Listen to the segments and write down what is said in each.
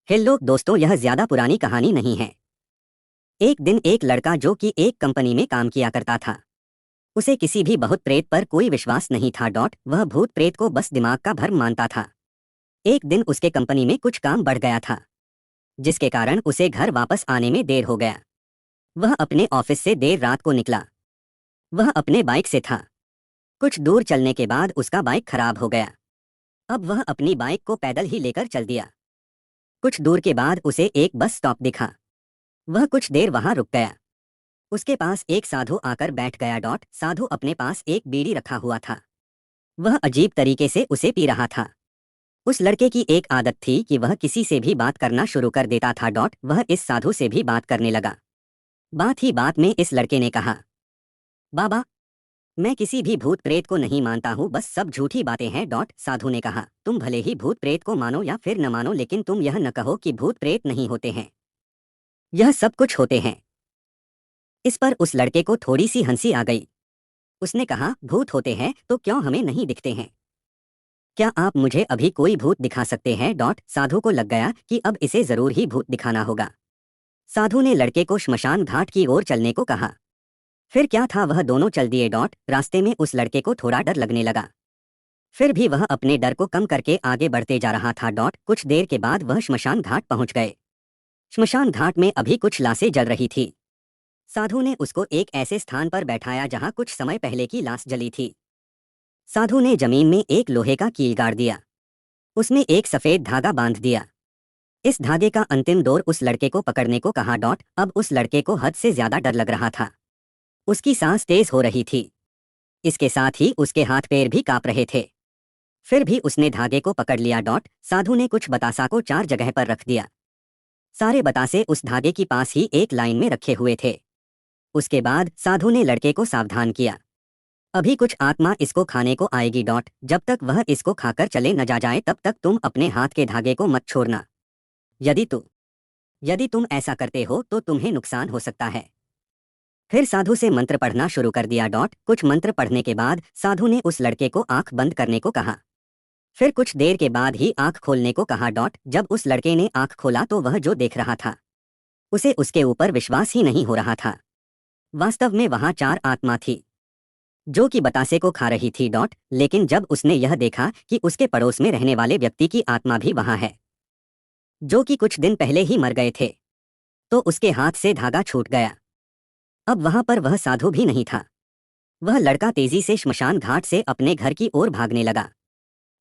Hello दोस्तों, यह ज्यादा पुरानी कहानी नहीं है। एक दिन एक लड़का जो कि एक कंपनी में काम किया करता था, उसे किसी भी भूत प्रेत पर कोई विश्वास नहीं था। वह भूत प्रेत को बस दिमाग का भ्रम मानता था। एक दिन उसके कंपनी में कुछ काम बढ़ गया था, जिसके कारण उसे घर वापस आने में देर हो गया। वह अपने ऑफिस से देर रात को निकला। वह अपने बाइक से था। कुछ दूर चलने के बाद उसका बाइक खराब हो गया। अब वह अपनी बाइक को पैदल ही लेकर चल दिया। कुछ दूर के बाद उसे एक बस स्टॉप दिखा। वह कुछ देर वहां रुक गया। उसके पास एक साधु आकर बैठ गया। साधु अपने पास एक बीड़ी रखा हुआ था। वह अजीब तरीके से उसे पी रहा था। उस लड़के की एक आदत थी कि वह किसी से भी बात करना शुरू कर देता था। वह इस साधु से भी बात करने लगा। बात ही बात में इस लड़के ने कहा, बाबा, मैं किसी भी भूत प्रेत को नहीं मानता हूँ, बस सब झूठी बातें हैं। साधु ने कहा, तुम भले ही भूत प्रेत को मानो या फिर न मानो, लेकिन तुम यह न कहो कि भूत प्रेत नहीं होते हैं। यह सब कुछ होते हैं। इस पर उस लड़के को थोड़ी सी हंसी आ गई। उसने कहा, भूत होते हैं तो क्यों हमें नहीं दिखते हैं? क्या आप मुझे अभी कोई भूत दिखा सकते हैं? साधु को लग गया कि अब इसे जरूर ही भूत दिखाना होगा। साधु ने लड़के को श्मशान घाट की ओर चलने को कहा। फिर क्या था, वह दोनों चल दिए। रास्ते में उस लड़के को थोड़ा डर लगने लगा। फिर भी वह अपने डर को कम करके आगे बढ़ते जा रहा था। कुछ देर के बाद वह श्मशान घाट पहुंच गए। श्मशान घाट में अभी कुछ लाशें जल रही थी। साधु ने उसको एक ऐसे स्थान पर बैठाया जहां कुछ समय पहले की लाश जली थी। साधु ने जमीन में एक लोहे का कील गाड़ दिया। उसमें एक सफेद धागा बांध दिया। इस धागे का अंतिम डोर उस लड़के को पकड़ने को कहा। अब उस लड़के को हद से ज्यादा डर लग रहा था। उसकी सांस तेज हो रही थी। इसके साथ ही उसके हाथ पैर भी कांप रहे थे। फिर भी उसने धागे को पकड़ लिया। साधु ने कुछ बतासा को 4 जगह पर रख दिया। सारे बतासे उस धागे की पास ही एक लाइन में रखे हुए थे। उसके बाद साधु ने लड़के को सावधान किया, अभी कुछ आत्मा इसको खाने को आएगी। जब तक वह इसको खाकर चले न जा जाए तब तक तुम अपने हाथ के धागे को मत छोड़ना। यदि तुम ऐसा करते हो तो तुम्हें नुकसान हो सकता है। फिर साधु से मंत्र पढ़ना शुरू कर दिया। कुछ मंत्र पढ़ने के बाद साधु ने उस लड़के को आंख बंद करने को कहा। फिर कुछ देर के बाद ही आंख खोलने को कहा। जब उस लड़के ने आंख खोला तो वह जो देख रहा था, उसे उसके ऊपर विश्वास ही नहीं हो रहा था। वास्तव में वहां 4 आत्मा थी जो कि बतासे को खा रही थी। लेकिन जब उसने यह देखा कि उसके पड़ोस में रहने वाले व्यक्ति की आत्मा भी वहां है, जो कि कुछ दिन पहले ही मर गए थे, तो उसके हाथ से धागा छूट गया। अब वहां पर वह साधु भी नहीं था। वह लड़का तेजी से श्मशान घाट से अपने घर की ओर भागने लगा।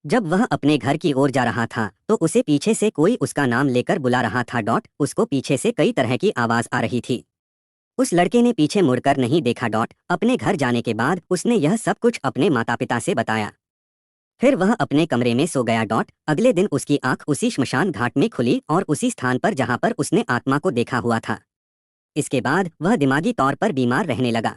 जब वह अपने घर की ओर जा रहा था तो उसे पीछे से कोई उसका नाम लेकर बुला रहा था। उसको पीछे से कई तरह की आवाज आ रही थी। उस लड़के ने पीछे मुड़कर नहीं देखा। अपने घर जाने के बाद उसने यह सब कुछ अपने माता पिता से बताया। फिर वह अपने कमरे में सो गया। अगले दिन उसकी आंख उसी श्मशान घाट में खुली और उसी स्थान पर जहां पर उसने आत्मा को देखा हुआ था। इसके बाद वह दिमागी तौर पर बीमार रहने लगा।